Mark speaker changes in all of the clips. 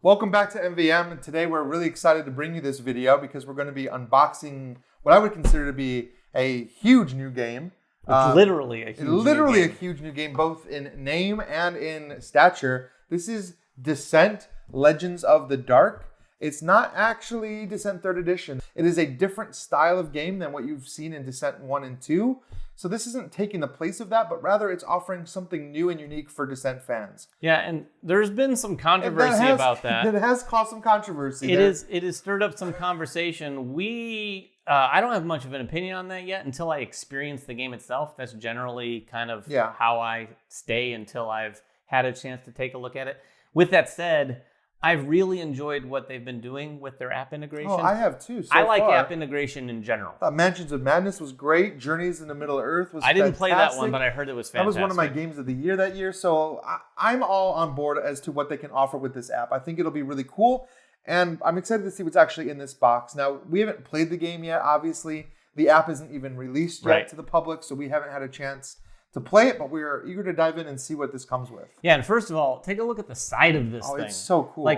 Speaker 1: Welcome back to MVM, and today we're really excited to bring you this video because we're going to be unboxing what I would consider to be a huge new game.
Speaker 2: It's literally a
Speaker 1: huge new game, both in name and in stature. This is Descent: Legends of the Dark. It's not actually Descent 3rd Edition. It is a different style of game than what you've seen in Descent 1 and 2. So this isn't taking the place of that, but rather it's offering something new and unique for Descent fans.
Speaker 2: Yeah, and there's been some controversy about that.
Speaker 1: It has caused some controversy.
Speaker 2: It has stirred up some conversation. I don't have much of an opinion on that yet until I experience the game itself. That's generally kind of how I stay until I've had a chance to take a look at it. With that said, I've really enjoyed what they've been doing with their app integration.
Speaker 1: Oh, I have too.
Speaker 2: I like app integration in general.
Speaker 1: Mansions of Madness was great. Journeys in the Middle Earth was fantastic.
Speaker 2: I didn't play that one, but I heard it was fantastic.
Speaker 1: That was one of my games of the year that year. So I'm all on board as to what they can offer with this app. I think it'll be really cool. And I'm excited to see what's actually in this box. Now, we haven't played the game yet, obviously. The app isn't even released yet to the public, so we haven't had a chance to play it, but we're eager to dive in and see what this comes with.
Speaker 2: Yeah, and first of all, take a look at the side of this thing.
Speaker 1: Oh, it's so cool.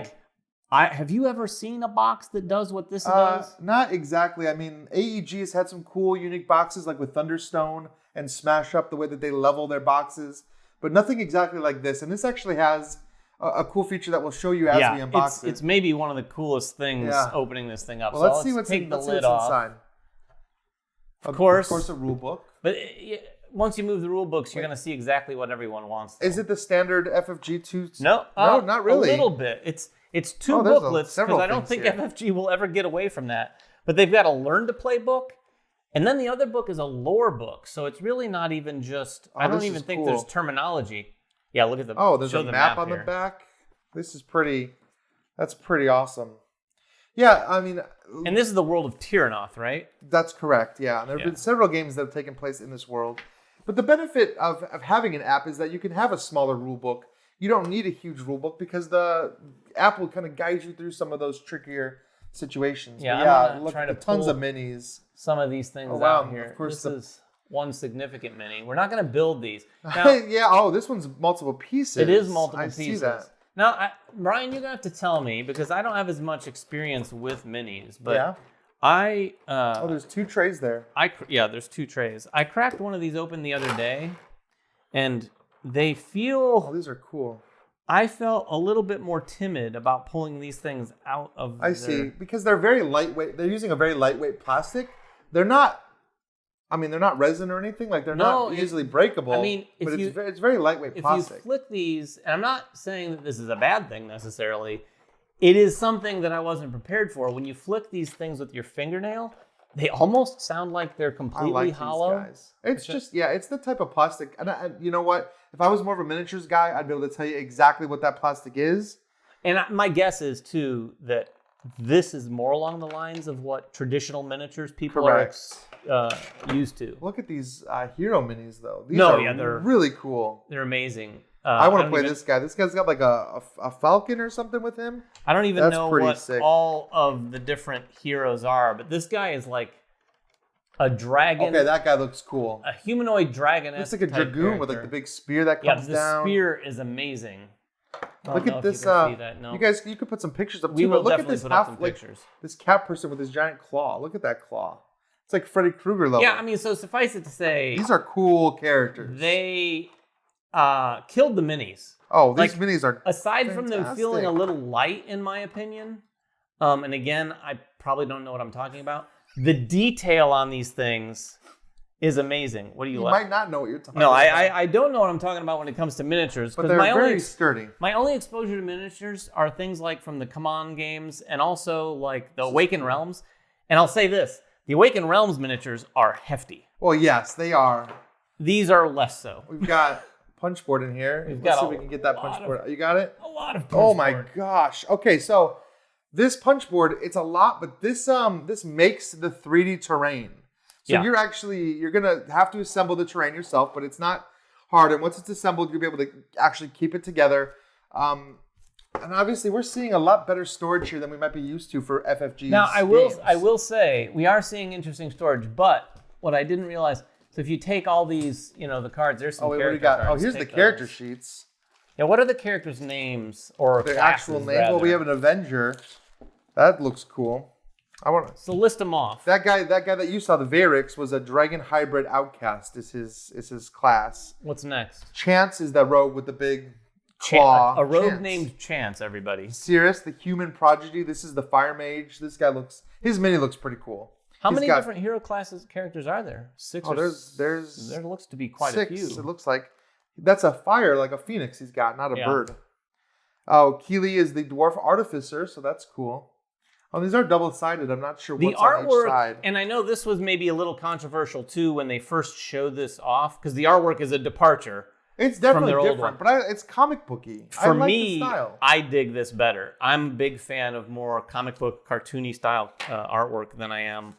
Speaker 2: Have you ever seen a box that does what this does?
Speaker 1: Not exactly. I mean, AEG has had some cool, unique boxes, like with Thunderstone and Smash Up, the way that they level their boxes, but nothing exactly like this. And this actually has a cool feature that we'll show you as we unbox it.
Speaker 2: It's maybe one of the coolest things opening this thing up.
Speaker 1: Well, let's see what's inside.
Speaker 2: Of course,
Speaker 1: a rule book.
Speaker 2: But once you move the rule books, you're going to see exactly what everyone wants.
Speaker 1: Is it the standard FFG 2?
Speaker 2: No,
Speaker 1: not really.
Speaker 2: A little bit. It's two booklets because I don't think FFG will ever get away from that. But they've got a learn to play book, and then the other book is a lore book. So it's really not even just. I don't even think there's terminology. Yeah, look at the.
Speaker 1: Oh, there's a map on the back. This is pretty. That's pretty awesome. Yeah, I mean.
Speaker 2: And this is the world of Tyranoth, right?
Speaker 1: That's correct. Yeah, there have been several games that have taken place in this world. But the benefit of having an app is that you can have a smaller rule book. You don't need a huge rule book because the app will kind of guide you through some of those trickier situations.
Speaker 2: Yeah,
Speaker 1: look at tons of minis.
Speaker 2: Some of these things out here. Of course, this is one significant mini. We're not going to build these. Now,
Speaker 1: this one's multiple pieces.
Speaker 2: It is multiple pieces.
Speaker 1: See that.
Speaker 2: Now, Brian, you're going to have to tell me because I don't have as much experience with minis, but
Speaker 1: there's two trays there.
Speaker 2: There's two trays. I cracked one of these open the other day, and they feel...
Speaker 1: Oh, these are cool.
Speaker 2: I felt a little bit more timid about pulling these things out of
Speaker 1: see. Because they're very lightweight. They're using a very lightweight plastic. They're not resin or anything. Like, they're not easily breakable. I mean, it's very lightweight plastic.
Speaker 2: If you flick these, and I'm not saying that this is a bad thing necessarily, it is something that I wasn't prepared for. When you flick these things with your fingernail, they almost sound like they're completely hollow.
Speaker 1: These guys. It's the type of plastic. And you know what? If I was more of a miniatures guy, I'd be able to tell you exactly what that plastic is.
Speaker 2: And my guess is, too, that this is more along the lines of what traditional miniatures people are used to.
Speaker 1: Look at these hero minis, though. They're really cool.
Speaker 2: They're amazing.
Speaker 1: I want to play this guy. This guy's got like a falcon or something with him.
Speaker 2: I don't even know what all of the different heroes are, but this guy is like a dragon.
Speaker 1: Okay, that guy looks cool.
Speaker 2: A humanoid dragon.
Speaker 1: Looks like a dragoon with like the big spear that comes down.
Speaker 2: Yeah, the spear is amazing.
Speaker 1: Look at this. You guys, you could put some pictures up too. But look at this this cat person with his giant claw. Look at that claw. It's like Freddy Krueger level.
Speaker 2: Yeah, I mean, so suffice it to say,
Speaker 1: these are cool characters.
Speaker 2: They killed the minis.
Speaker 1: Oh, these minis are
Speaker 2: aside from them feeling a little light, in my opinion. And again, I probably don't know what I'm talking about. The detail on these things is amazing. What do you like?
Speaker 1: You might not know what you're talking about.
Speaker 2: No, I don't know what I'm talking about when it comes to miniatures.
Speaker 1: But they're very sturdy.
Speaker 2: My only exposure to miniatures are things like from the Come On games and also like the Awakened Realms. And I'll say this. The Awakened Realms miniatures are hefty.
Speaker 1: Well, yes, they are.
Speaker 2: These are less so.
Speaker 1: We've got punchboard in here. Let's see if we can get that punchboard. You got it?
Speaker 2: A lot of punchboard.
Speaker 1: Oh my gosh. Okay, so this punchboard, it's a lot, but this makes the 3D terrain. So you're gonna have to assemble the terrain yourself, but it's not hard. And once it's assembled, you'll be able to actually keep it together. And obviously, we're seeing a lot better storage here than we might be used to for FFG.
Speaker 2: Now, I will say we are seeing interesting storage, but what I didn't realize. So if you take all these, the cards, there's some character cards.
Speaker 1: Oh, here's the character sheets.
Speaker 2: Yeah, what are the characters' names or
Speaker 1: their actual name? Well, we have an Avenger. That looks cool.
Speaker 2: So list them off.
Speaker 1: That guy that you saw, the Varix, was a dragon hybrid outcast. Is his class.
Speaker 2: What's next?
Speaker 1: Chance is that rogue with the big claw.
Speaker 2: A rogue named Chance. Everybody.
Speaker 1: Cirrus, the human prodigy. This is the fire mage. This guy his mini looks pretty cool.
Speaker 2: How many different hero classes characters are there? 6 or
Speaker 1: there
Speaker 2: looks to be quite
Speaker 1: 6,
Speaker 2: a few.
Speaker 1: It looks like that's a fire, like a phoenix. He's got, not a bird. Oh, Keely is the dwarf artificer, so that's cool. Oh, these are double-sided. I'm not sure what's on each side.
Speaker 2: And I know this was maybe a little controversial, too, when they first showed this off, because the artwork is a departure.
Speaker 1: It's definitely different, but it's comic booky.
Speaker 2: For me, I dig this better. I'm a big fan of more comic book, cartoony style artwork than I am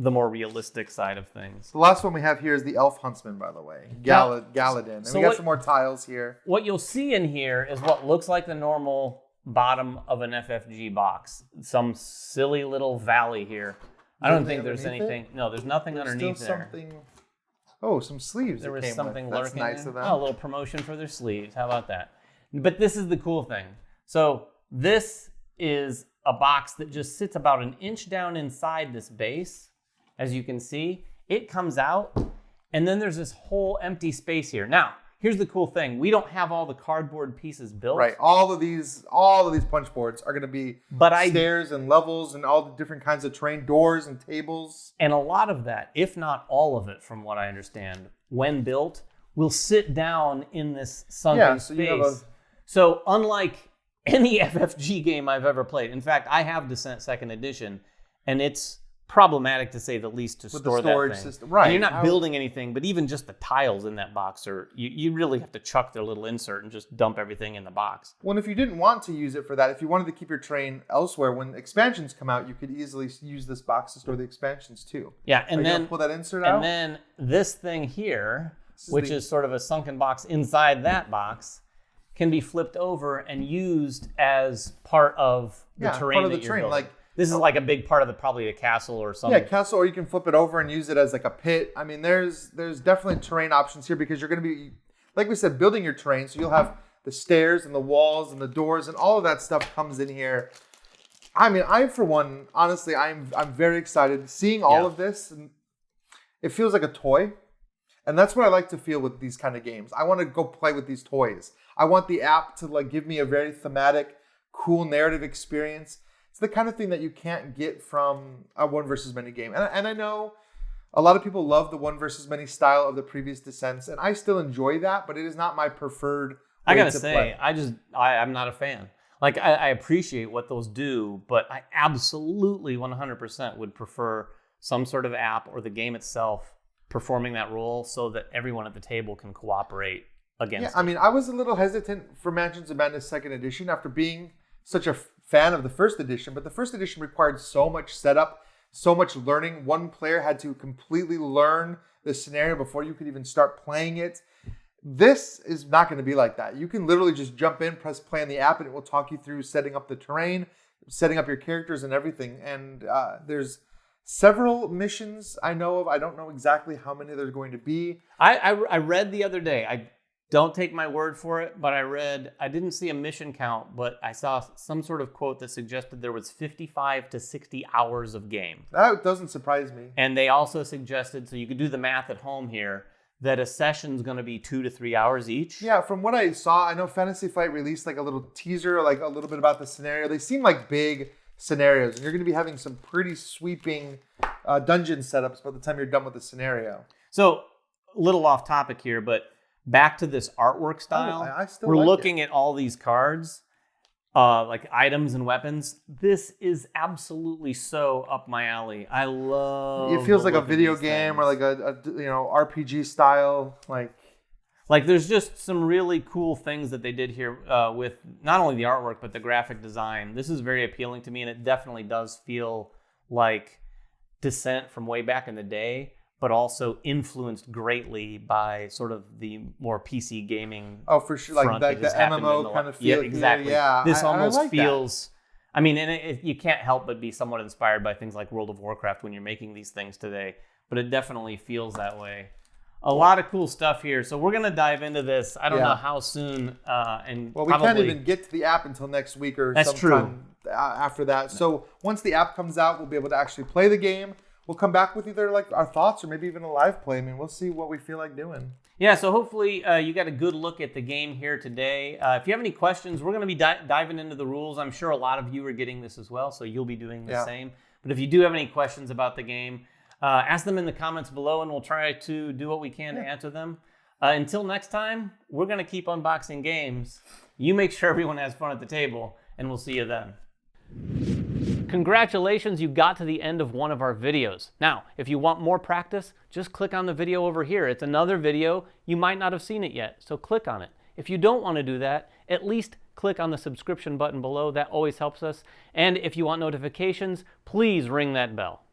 Speaker 2: the more realistic side of things.
Speaker 1: The last one we have here is the Elf Huntsman, by the way. Galadin. And we got some more tiles here.
Speaker 2: What you'll see in here is what looks like the normal bottom of an FFG box. Some silly little valley here. I don't think there's anything. No, there's nothing underneath there.
Speaker 1: Oh, some sleeves.
Speaker 2: There was something lurking.
Speaker 1: That's nice of them.
Speaker 2: Oh, a little promotion for their sleeves. How about that? But this is the cool thing. So this is a box that just sits about an inch down inside this base. As you can see, it comes out, and then there's this whole empty space here. Now, here's the cool thing. We don't have all the cardboard pieces built.
Speaker 1: Right. All of these punch boards are going to be stairs and levels and all the different kinds of terrain, doors and tables.
Speaker 2: And a lot of that, if not all of it, from what I understand, when built, will sit down in this sunken space. So unlike any FFG game I've ever played, in fact, I have Descent 2nd Edition, and it's problematic to say the least to store that thing.
Speaker 1: System. Right.
Speaker 2: And you're not building anything, but even just the tiles in that box you really have to chuck their little insert and just dump everything in the box.
Speaker 1: Well, if you didn't want to use it for that, if you wanted to keep your terrain elsewhere, when expansions come out, you could easily use this box to store the expansions too.
Speaker 2: Yeah, and then
Speaker 1: pull that insert out.
Speaker 2: And then this thing here, which is sort of a sunken box inside that box, can be flipped over and used as part of the terrain that you're building. This is like a big part of probably a castle or something.
Speaker 1: Yeah, castle, or you can flip it over and use it as like a pit. I mean, there's definitely terrain options here because you're going to be, like we said, building your terrain. So you'll have the stairs and the walls and the doors and all of that stuff comes in here. I mean, for one, honestly, I'm very excited seeing all of this. And it feels like a toy. And that's what I like to feel with these kind of games. I want to go play with these toys. I want the app to give me a very thematic, cool narrative experience. It's the kind of thing that you can't get from a one versus many game. And I know a lot of people love the one versus many style of the previous Descents, and I still enjoy that, but it is not my preferred way to play.
Speaker 2: I'm not a fan. I appreciate what those do, but I absolutely 100% would prefer some sort of app or the game itself performing that role so that everyone at the table can cooperate against it.
Speaker 1: I mean, I was a little hesitant for Mansions of Madness 2nd Edition after being such a fan of the first edition, but the first edition required so much setup, so much learning. One player had to completely learn the scenario before you could even start playing it. This is not going to be like that. You can literally just jump in, press play on the app, and it will talk you through setting up the terrain, setting up your characters and everything. And there's several missions I know of. I don't know exactly how many there's going to be.
Speaker 2: I read the other day, don't take my word for it, but I didn't see a mission count, but I saw some sort of quote that suggested there was 55 to 60 hours of game.
Speaker 1: That doesn't surprise me.
Speaker 2: And they also suggested, so you could do the math at home here, that a session's going to be 2 to 3 hours each.
Speaker 1: Yeah, from what I saw, I know Fantasy Flight released a little teaser, a little bit about the scenario. They seem like big scenarios, and you're going to be having some pretty sweeping dungeon setups by the time you're done with the scenario.
Speaker 2: So, a little off topic here, but back to this artwork style.
Speaker 1: I still
Speaker 2: We're looking at all these cards, items and weapons. This is absolutely so up my alley. I love.
Speaker 1: It feels like a video game or like a RPG style.
Speaker 2: Like there's just some really cool things that they did here with not only the artwork but the graphic design. This is very appealing to me, and it definitely does feel like Descent from way back in the day, but also influenced greatly by sort of the more PC gaming.
Speaker 1: Oh, for sure. Like the MMO kind of feel.
Speaker 2: Yeah, exactly.
Speaker 1: Yeah,
Speaker 2: this almost feels... I mean, and you can't help but be somewhat inspired by things like World of Warcraft when you're making these things today, but it definitely feels that way. a lot of cool stuff here. So we're going to dive into this. I don't know how soon.
Speaker 1: Well, we can't even get to the app until next week or sometime after that. So once the app comes out, we'll be able to actually play the game. We'll come back with either like our thoughts or maybe even a live play. I mean, we'll see what we feel like doing.
Speaker 2: Yeah, so hopefully you got a good look at the game here today. If you have any questions, we're going to be diving into the rules. I'm sure a lot of you are getting this as well, so you'll be doing the same. But if you do have any questions about the game, ask them in the comments below, and we'll try to do what we can to answer them. Until next time, we're going to keep unboxing games. You make sure everyone has fun at the table, and we'll see you then. Congratulations, you got to the end of one of our videos. Now, if you want more practice, just click on the video over here. It's another video. You might not have seen it yet, so click on it. If you don't want to do that, at least click on the subscription button below. That always helps us. And if you want notifications, please ring that bell.